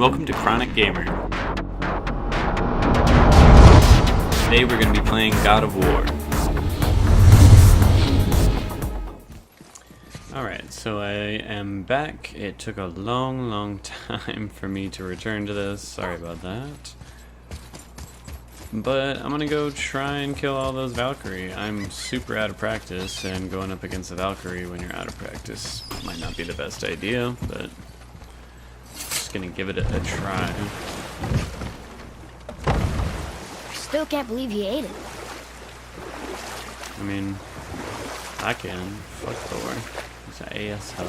Welcome to Chronic Gamer. Today we're going to be playing God of War. Alright, so I am back. It took a long time for me to return to this. Sorry about that. But I'm gonna go try and kill all those Valkyrie. I'm super out of practice, and going up against a Valkyrie when you're out of practice might not be the best idea, but just gonna give it a try. I still can't believe he ate it. I mean, I can. Fuck Thor. He's an asshole.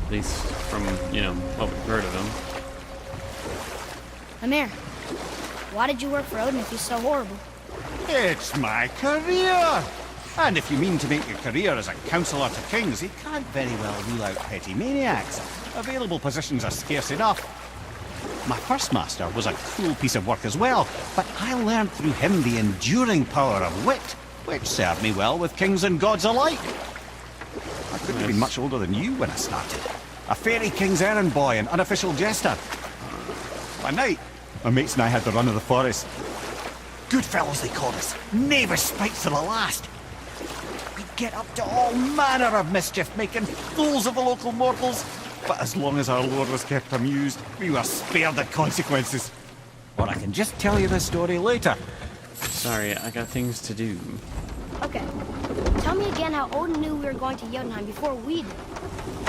At least from, what we've heard of him. Amir, why did you work for Odin if he's so horrible? It's my career! And if you mean to make your career as a counsellor to kings, you can't very well rule out petty maniacs. Available positions are scarce enough. My first master was a cruel piece of work as well, but I learned through him the enduring power of wit, which served me well with kings and gods alike. I couldn't have been much older than you when I started. A fairy king's errand boy and unofficial jester. By night, my mates and I had the run of the forest. Good fellows they called us. Knavish spites to the last. We'd get up to all manner of mischief, making fools of the local mortals. But as long as our lord was kept amused, we were spared the consequences. Or I can just tell you this story later. Sorry, I got things to do. Okay. Tell me again how Odin knew we were going to Jotunheim before we did.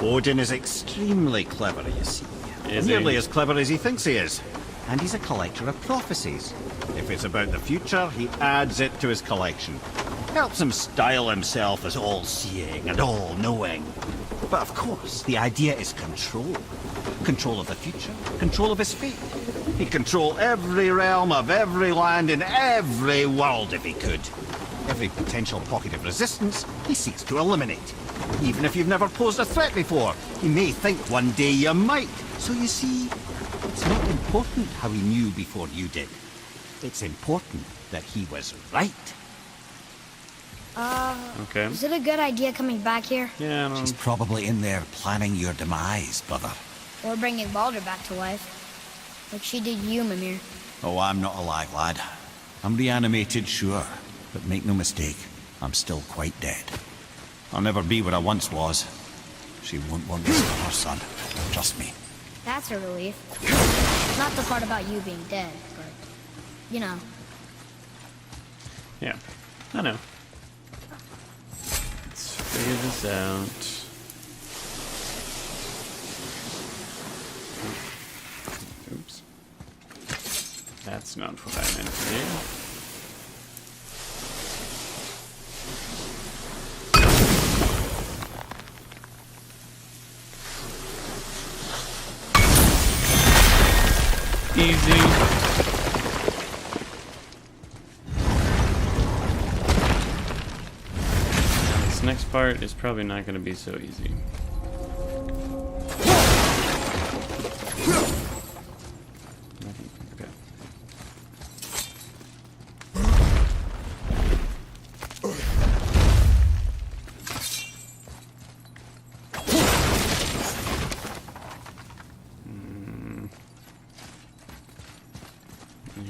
Odin is extremely clever, you see. Is Nearly he? as clever as he thinks he is. And he's a collector of prophecies. If it's about the future, he adds it to his collection. Helps him style himself as all-seeing and all-knowing. But of course, the idea is control. Control of the future, control of his fate. He'd control every realm of every land in every world if he could. Every potential pocket of resistance, he seeks to eliminate. Even if you've never posed a threat before, he may think one day you might. So you see, it's not important how he knew before you did. It's important that he was right. Okay. Is it a good idea coming back here? Yeah, I don't... She's probably in there planning your demise, brother. Or bringing Baldur back to life? Like she did you, Mimir. Oh, I'm not alive, lad. I'm reanimated, sure. But make no mistake, I'm still quite dead. I'll never be what I once was. She won't want this for her son. Trust me. That's a relief. Not the part about you being dead, but, Yeah, I know. Let's figure this out. Oops. That's not what I meant to do. Easy. This next part is probably not going to be so easy. Okay.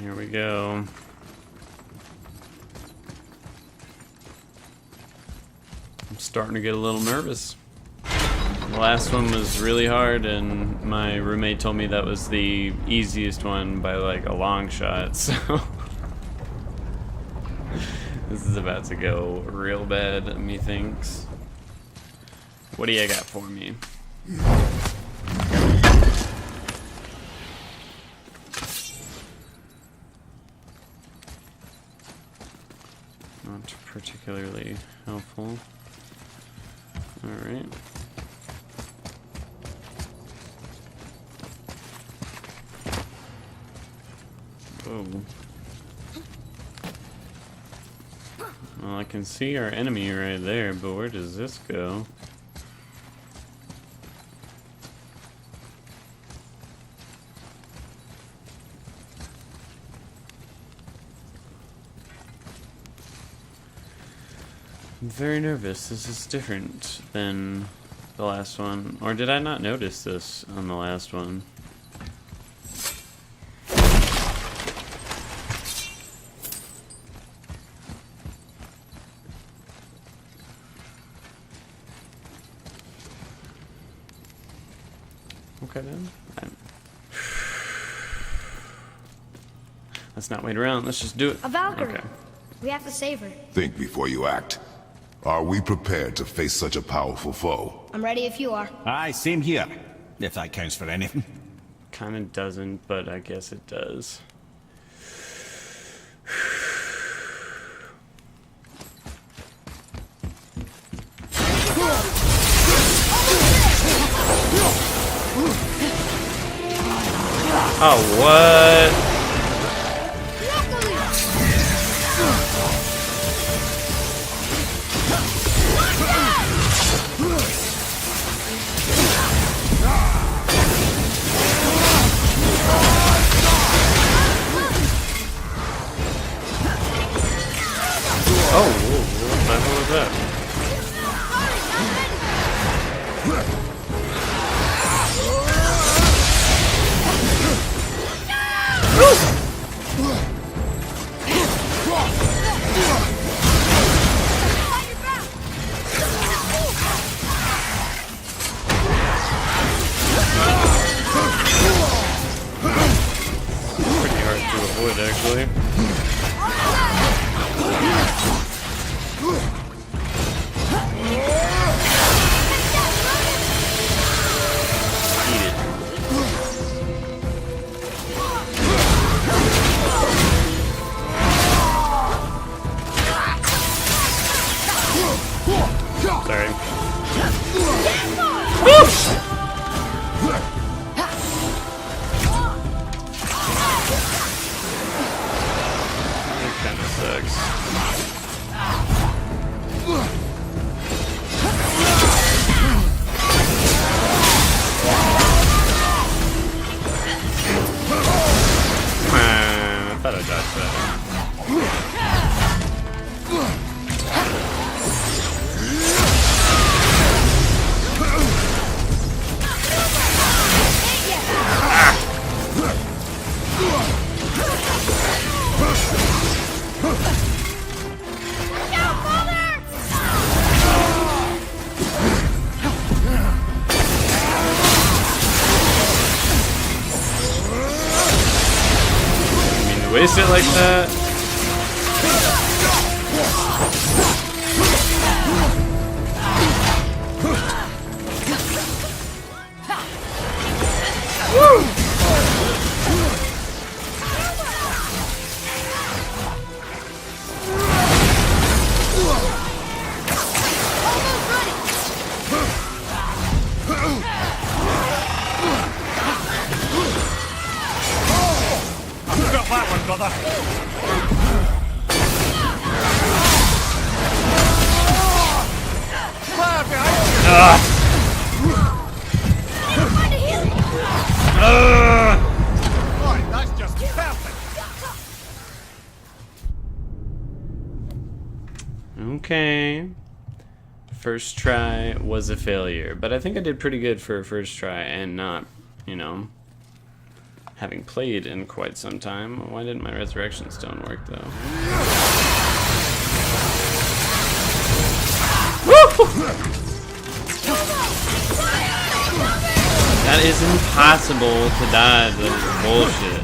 Here we go. I'm starting to get a little nervous. The last one was really hard, and my roommate told me that was the easiest one by like a long shot, so this is about to go real bad, methinks. What do you got for me? Not particularly helpful. Alright. Whoa. Well, I can see our enemy right there, but where does this go? I'm very nervous. This is different than the last one. Or did I not notice this on the last one? Okay then. Let's not wait around. Let's just do it. A Valkyrie. Okay. We have to save her. Think before you act. Are we prepared to face such a powerful foe? I'm ready if you are. Aye, same here. If that counts for anything. Kind of doesn't, but I guess it does. Oh, what? Oh, what the hell was that? Pretty hard to avoid, actually. Eat it. Sorry. It kind of sucks. I thought I dodged that. You mean to waste it like that? Got that one, brother. Fire behind you. Right, that's just perfect. Okay. First try was a failure, but I think I did pretty good for a first try and not, you know, having played in quite some time. Why didn't my resurrection stone work though? That is impossible to dodge. That is bullshit.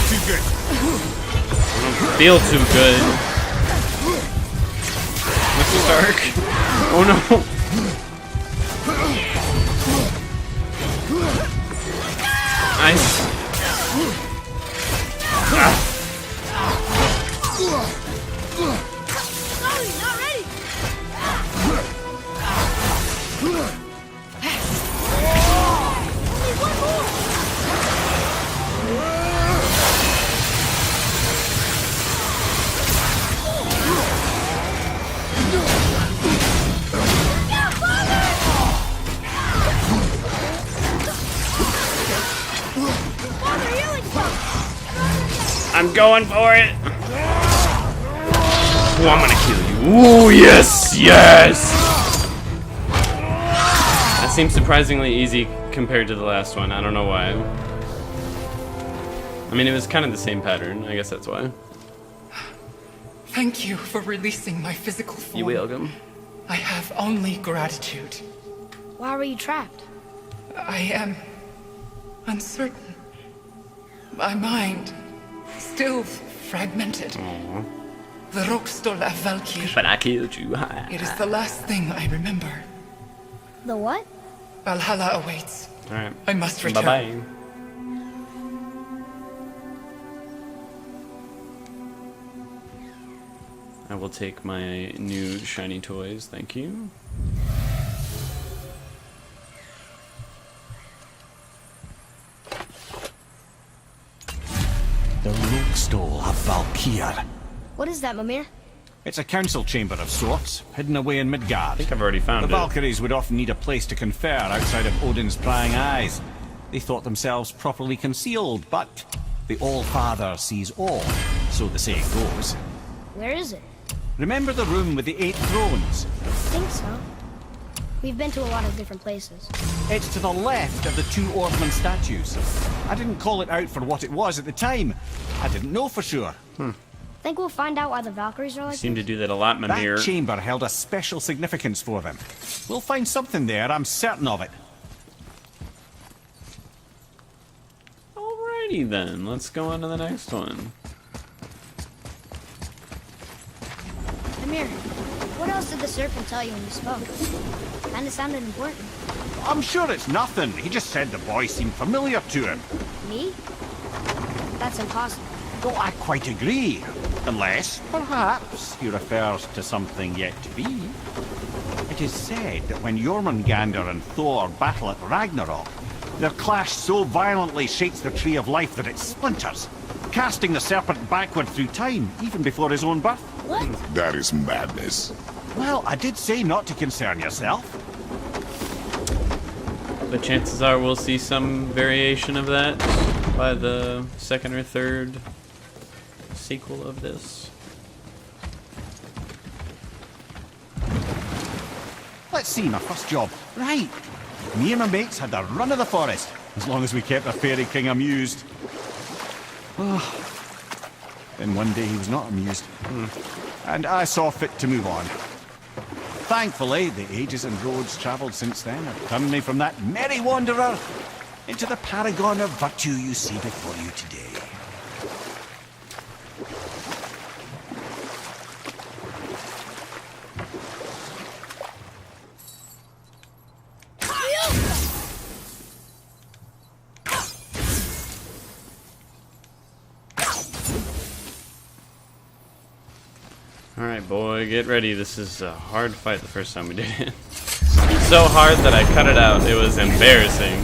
Too good. I don't feel too good. Mr. Stark. Oh no. Nice. Not ready. I'm going for it. Oh, I'm gonna kill you. Ooh, yes, yes! That seems surprisingly easy compared to the last one. I don't know why. I mean, it was kind of the same pattern. I guess that's why. Thank you for releasing my physical form. You're welcome. I have only gratitude. Why were you trapped? I am uncertain. My mind still fragmented. Aww. The Rokstol of Valkyr. But I killed you. It is the last thing I remember. The what? Valhalla awaits. Alright. I must return. Bye-bye. I will take my new shiny toys, thank you. The Rokstol of Valkyr. What is that, Mimir? It's a council chamber of sorts, hidden away in I Midgard. think I've already The found it. Valkyries would often need a place to confer outside of Odin's prying eyes. They thought themselves properly concealed, but the All-Father sees all, so the saying goes. Where is it? Remember the room with the 8 thrones? I think so. We've been to a lot of different places. It's to the left of the 2 Orkman statues. I didn't call it out for what it was at the time. I didn't know for sure. Think we'll find out why the Valkyries are like Seem to this? do that a lot, Mimir. That chamber held a special significance for them. We'll find something there, I'm certain of it. Alrighty then, let's go on to the next one. Mimir, what else did the serpent tell you when you spoke? Kinda sounded important. I'm sure it's nothing. He just said the boy seemed familiar to him. Me? That's impossible. Though I quite agree. Unless, perhaps, he refers to something yet to be. It is said that when Jormungandr and Thor battle at Ragnarok, their clash so violently shakes the tree of life that it splinters, casting the serpent backward through time, even before his own birth. What? That is madness. Well, I did say not to concern yourself. But chances are we'll see some variation of that by the second or third sequel of this. Let's see, my first job. Right. Me and my mates had the run of the forest, as long as we kept the fairy king amused. Then one day he was not amused. And I saw fit to move on. Thankfully, the ages and roads travelled since then have turned me from that merry wanderer into the paragon of virtue you see before you today. Alright, boy, get ready. This is a hard fight the first time we did it. So hard that I cut it out. It was embarrassing.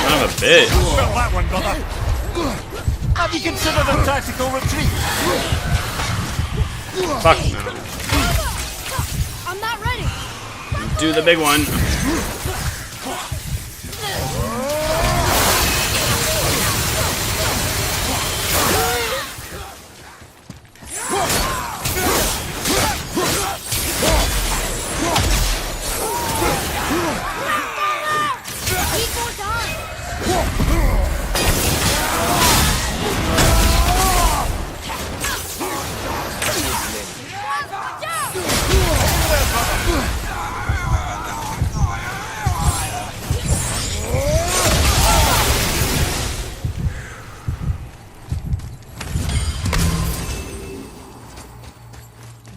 Son of a bitch. Well, that one, brother. Have you considered a tactical retreat? Fuck no. I'm not ready. Do the big one. Need more time.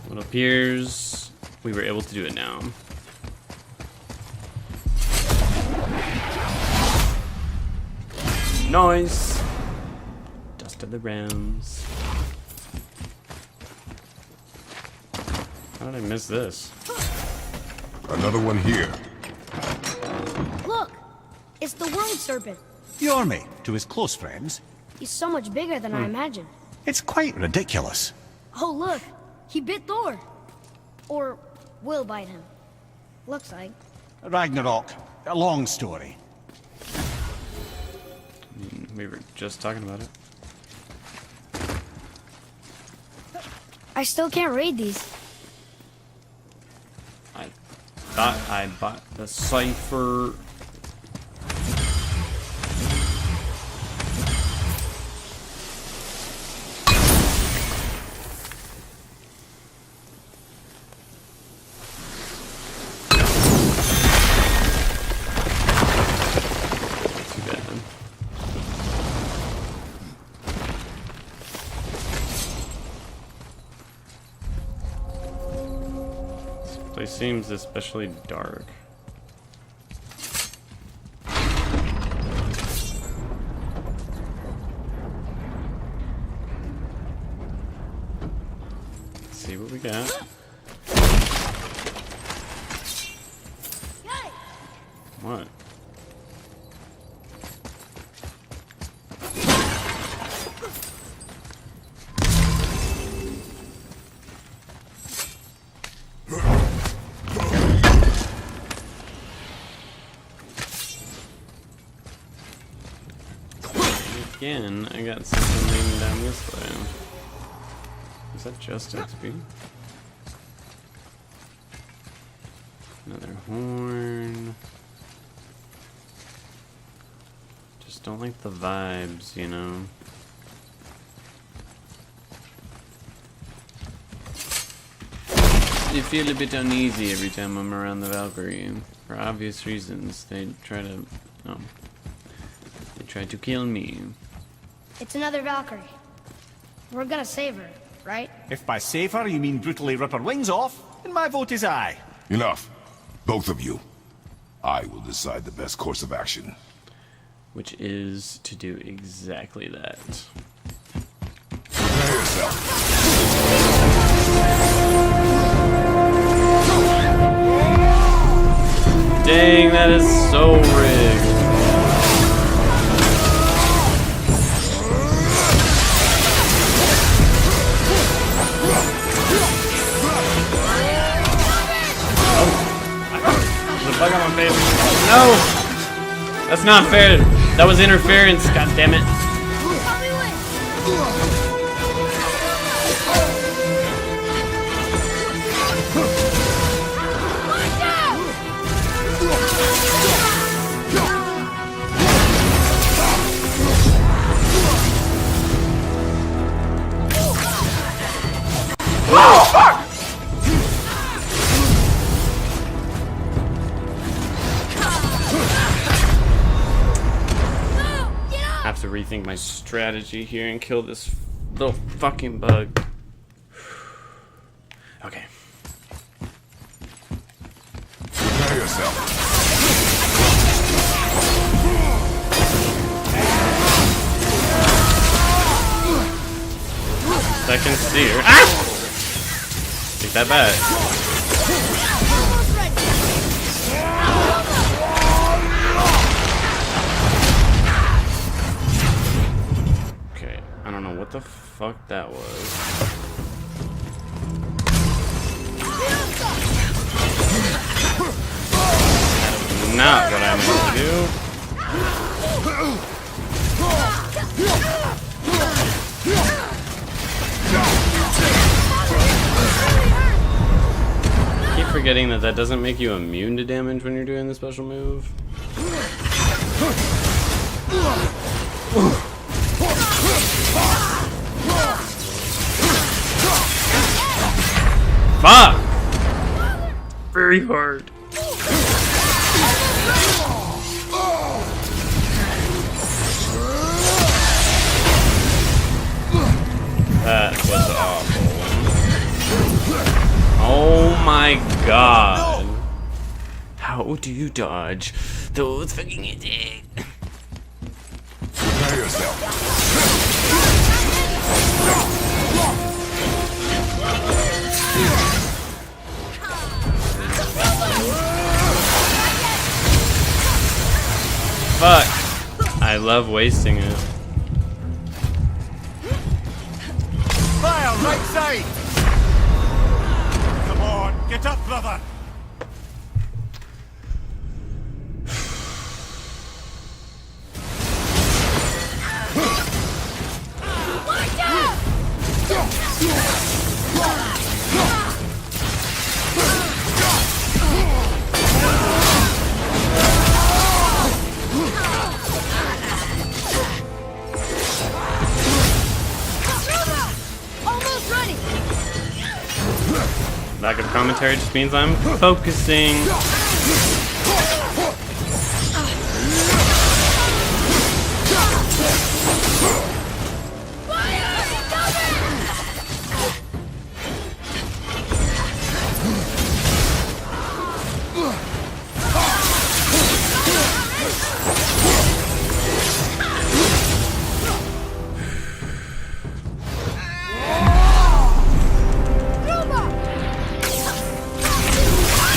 It appears we were able to do it now. Nice! Dust of the realms. How did I miss this? Another one here. Look! It's the world serpent. Yormi, to his close friends. He's so much bigger than I imagined. It's quite ridiculous. Oh, look! He bit Thor! Or will bite him. Looks like. Ragnarok, a long story. We were just talking about it. I still can't read these. I thought I bought the cipher. Too bad. This place seems especially dark. Let's see what we got. What? Again, I got something leading down this way. Is that just XP? Another horn. Just don't like the vibes, you know. You feel a bit uneasy every time I'm around the Valkyrie. For obvious reasons. They try to... Oh. They try to kill me. It's another Valkyrie. We're gonna save her, right? If by save her you mean brutally rip her wings off, then my vote is aye. Enough. Both of you. I will decide the best course of action. Which is to do exactly that. Prepare yourself. Dang, that is so rigged. Bug on my face. No! That's not fair. That was interference, god damn it. I have to rethink my strategy here and kill this little fucking bug. Okay. Prepare yourself. Second steer. Ah! Take that back. Okay, I don't know what the fuck that was. That is not what I meant to do. I keep forgetting that doesn't make you immune to damage when you're doing the special move. Fuck! Very hard. That was awful. Oh my god. How do you dodge those fucking attacks? Prepare Fuck! I love wasting it. Fire, right side! Come on, get up, brother! Almost ready. Lack of commentary just means I'm focusing.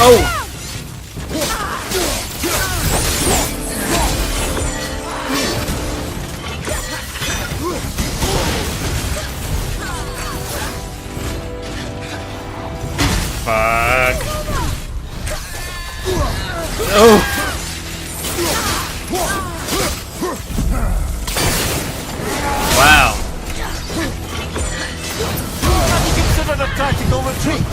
Oh! Fuck. Oh! Wow. Have you considered a tactical retreat?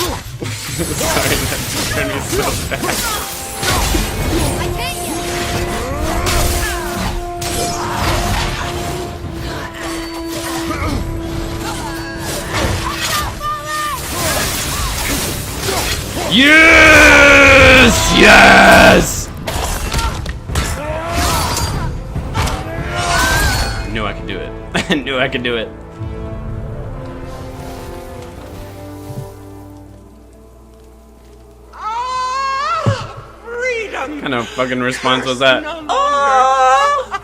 Sorry, that turned me so fast. I hate you. Yes! Yes! I knew I could do it. I knew I could do it. Freedom! What kind of fucking response was that? No longer. A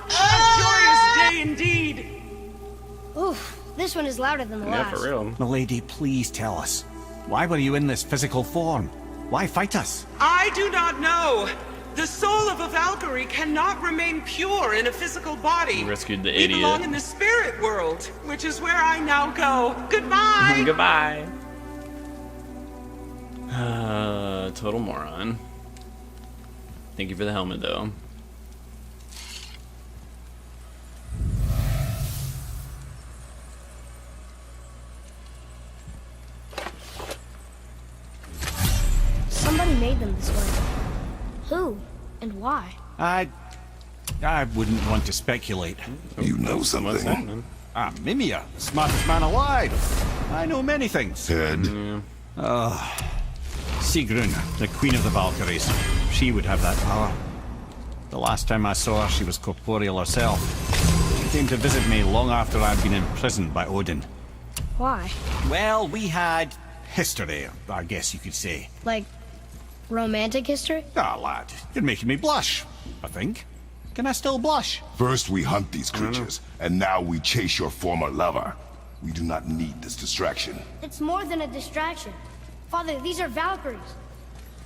joyous day indeed. Oof, this one is louder than the Yeah, last. for real. Milady, please tell us. Why were you in this physical form? Why fight us? I do not know. The soul of a Valkyrie cannot remain pure in a physical body. You rescued the We idiot. belong in the spirit world, which is where I now go. Goodbye. Goodbye. Total moron. Thank you for the helmet, though. Somebody made them this way. Who and why? I wouldn't want to speculate. You know What's something. happening? Mimir, smartest man alive. I know many things. Head. Sigrun, the queen of the Valkyries. She would have that power. The last time I saw her, she was corporeal herself. She came to visit me long after I'd been imprisoned by Odin. Why? Well, we had history, I guess you could say. Like romantic history? Ah, lad, you're making me blush, I think. Can I still blush? First we hunt these creatures, and now we chase your former lover. We do not need this distraction. It's more than a distraction. Father, these are Valkyries.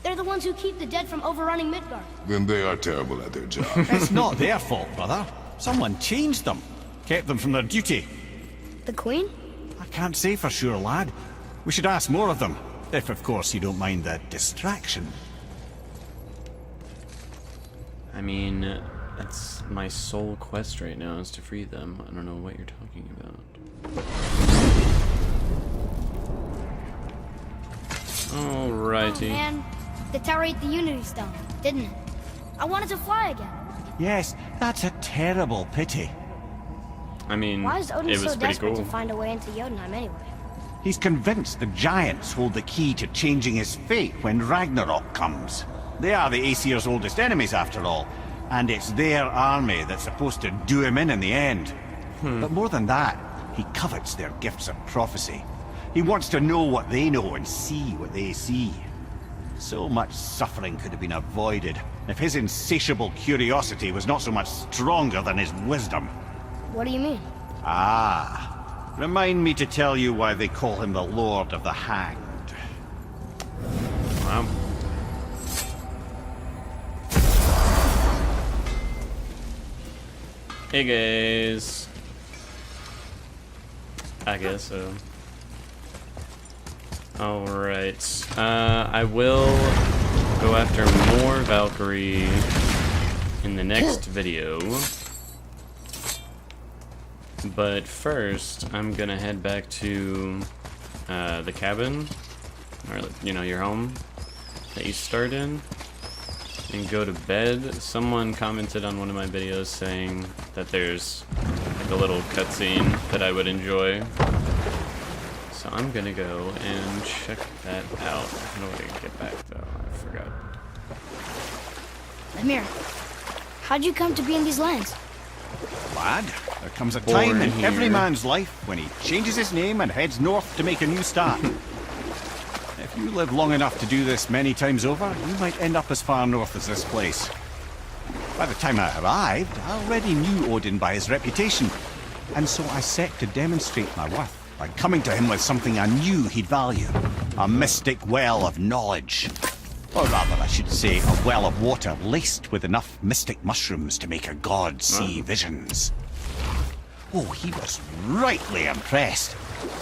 They're the ones who keep the dead from overrunning Midgard. Then they are terrible at their job. It's not their fault, brother. Someone changed them. Kept them from their duty. The Queen? I can't say for sure, lad. We should ask more of them. If, of course, you don't mind that distraction. I mean, that's my sole quest right now, is to free them. I don't know what you're talking about. Oh Alrighty. man, the tower ate the Unity Stone, didn't it? I wanted to fly again. Yes, that's a terrible pity. I mean, Why is Odin it so was pretty desperate cool. to find a way into Jotunheim anyway? He's convinced the giants hold the key to changing his fate when Ragnarok comes. They are the Aesir's oldest enemies, after all, and it's their army that's supposed to do him in the end. But more than that, he covets their gifts of prophecy. He wants to know what they know and see what they see. So much suffering could have been avoided if his insatiable curiosity was not so much stronger than his wisdom. What do you mean? Ah, remind me to tell you why they call him the Lord of the Hanged. Wow. Hey guys. I guess so. Alright. I will go after more Valkyrie in the next video. But first, I'm gonna head back to the cabin, or you know, your home that you start in, and go to bed. Someone commented on one of my videos saying that there's like a little cutscene that I would enjoy. So I'm gonna go and check that out. How do I get back though? I forgot. Amir, how'd you come to be in these lands? Lad, there comes a time Born in here. every man's life when he changes his name and heads north to make a new start. If you live long enough to do this many times over, you might end up as far north as this place. By the time I arrived, I already knew Odin by his reputation, and so I set to demonstrate my worth by coming to him with something I knew he'd value. A mystic well of knowledge. Or rather, I should say, a well of water laced with enough mystic mushrooms to make a god see visions. Oh, he was rightly impressed.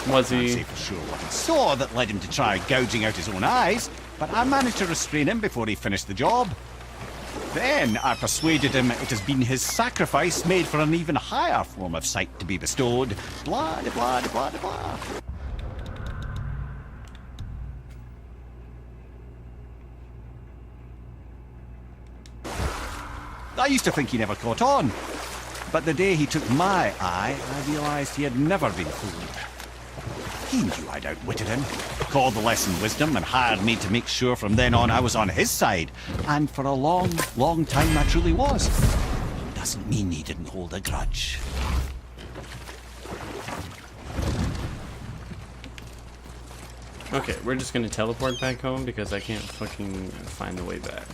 Was I can't he? say for sure what he saw that led him to try gouging out his own eyes, but I managed to restrain him before he finished the job. Then I persuaded him it has been his sacrifice made for an even higher form of sight to be bestowed. Blah, de blah, de blah, de blah. I used to think he never caught on. But the day he took my eye, I realized he had never been fooled. He knew I'd outwitted him, called the lesson wisdom, and hired me to make sure from then on I was on his side. And for a long, long time I truly was. Doesn't mean he didn't hold a grudge. Okay, we're just gonna teleport back home because I can't fucking find the way back.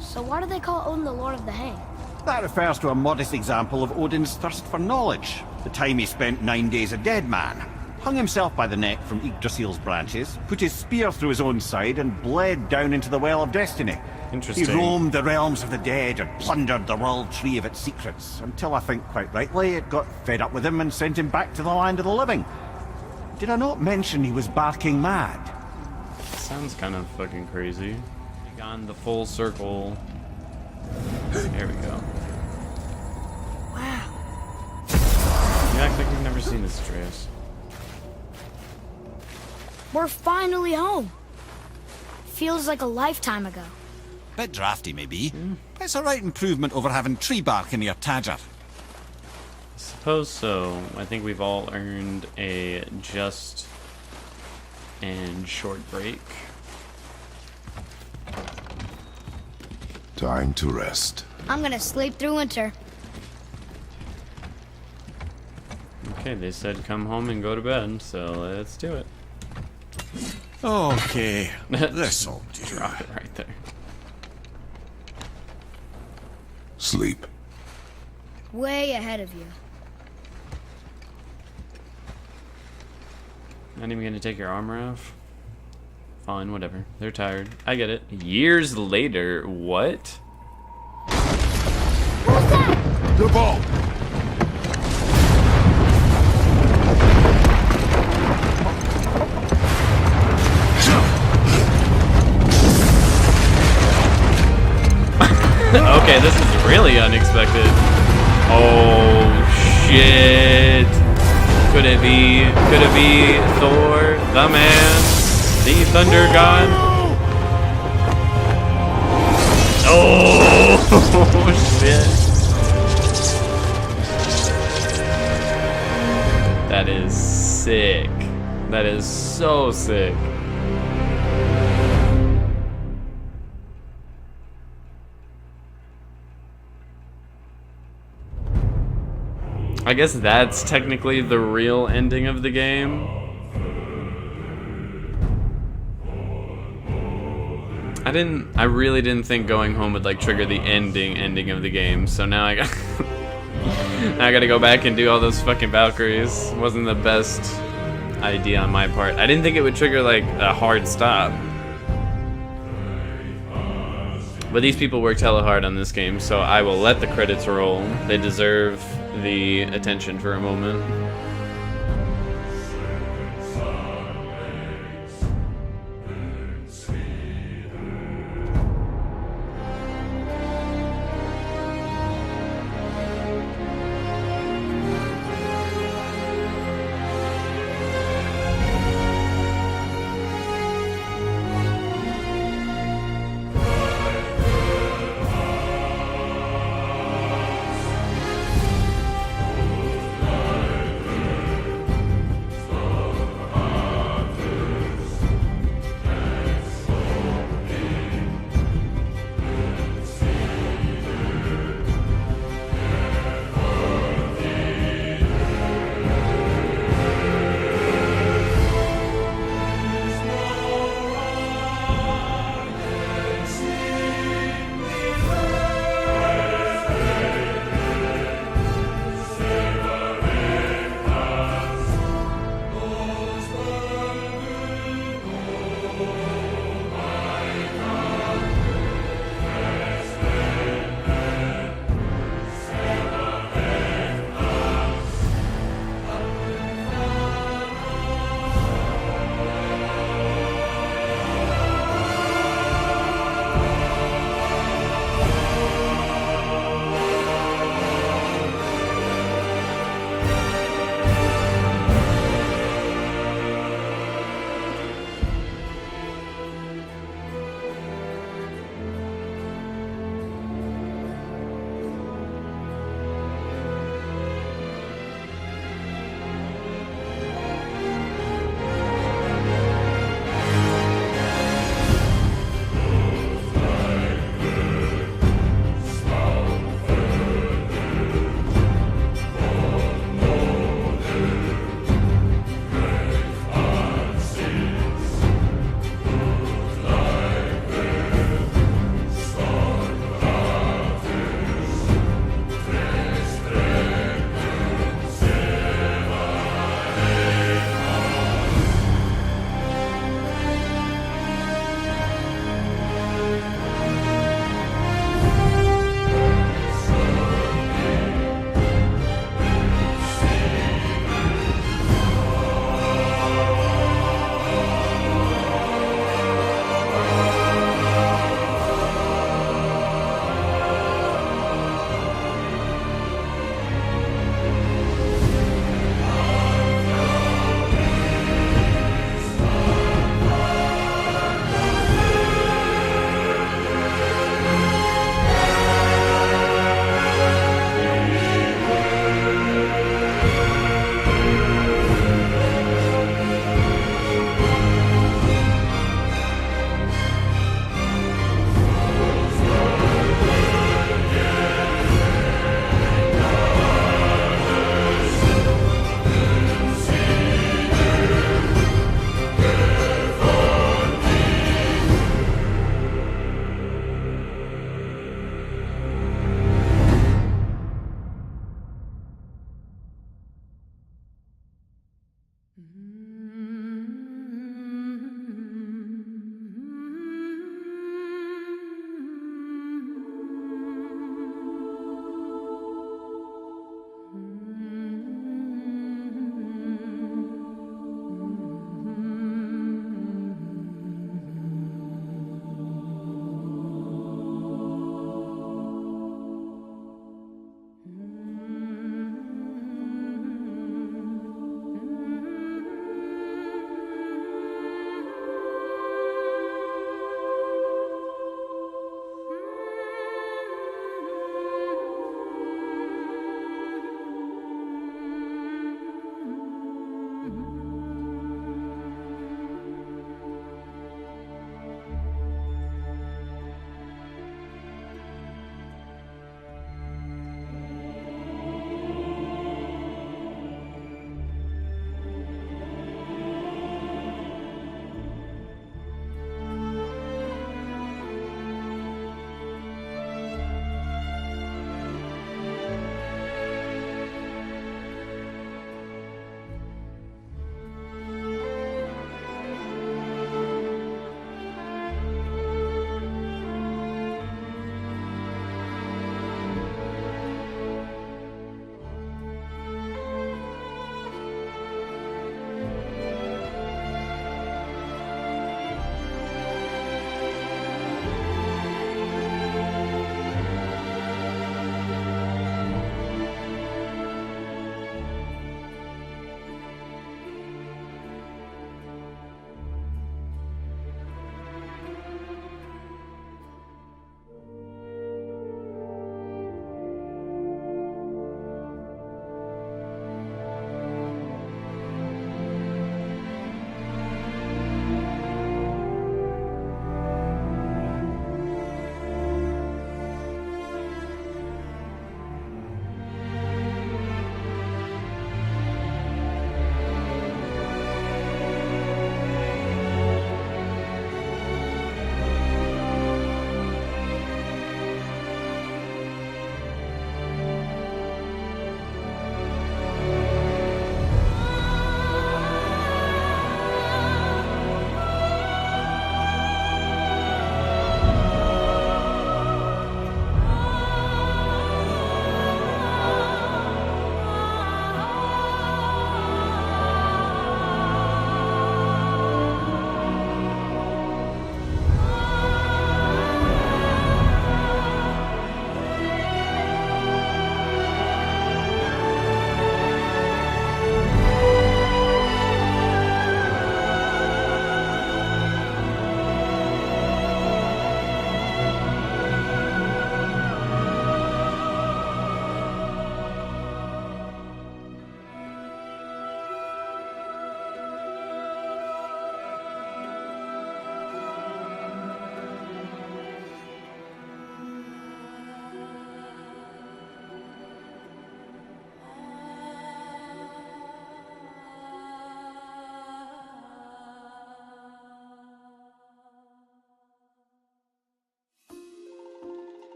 So why do they call Odin the Lord of the Hang? That refers to a modest example of Odin's thirst for knowledge. The time he spent 9 days a dead man. Hung himself by the neck from Yggdrasil's branches, put his spear through his own side, and bled down into the Well of Destiny. Interesting. He roamed the realms of the dead and plundered the world tree of its secrets, until I think quite rightly it got fed up with him and sent him back to the land of the living. Did I not mention he was barking mad? Sounds kind of fucking crazy. Gone the full circle. There we go. Wow. You act like you've never seen this, Atreus. We're finally home. Feels like a lifetime ago. Bit drafty, maybe. It's a right improvement over having tree bark in your tadger. Suppose so. I think we've all earned a just and short break. Time to rest. I'm gonna sleep through winter. Okay, they said come home and go to bed, so let's do it. Okay, this'll do. Drop it right there. Sleep. Way ahead of you. Not even gonna take your armor off? Fine, whatever. They're tired. I get it. Years later, what? What was that? The ball. Okay, this is really unexpected. Oh shit. Could it be Thor, the man, the thunder god? Oh shit. That is sick. That is so sick. I guess that's technically the real ending of the game. I really didn't think going home would like trigger the ending of the game. So now I got now I gotta go back and do all those fucking Valkyries. Wasn't the best idea on my part. I didn't think it would trigger like a hard stop. But these people worked hella hard on this game, so I will let the credits roll. They deserve the attention for a moment.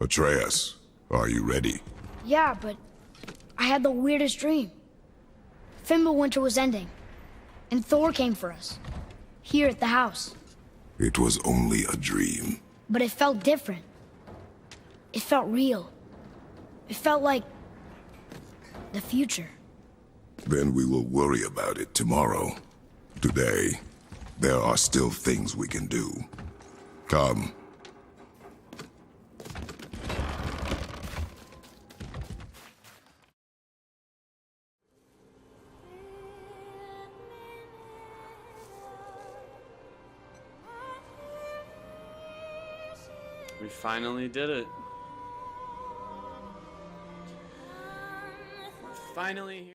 Atreus, are you ready? Yeah, but I had the weirdest dream. Fimbulwinter was ending, and Thor came for us. Here at the house. It was only a dream. But it felt different. It felt real. It felt like the future. Then we will worry about it tomorrow. Today, there are still things we can do. Come. We finally did it. We're finally here.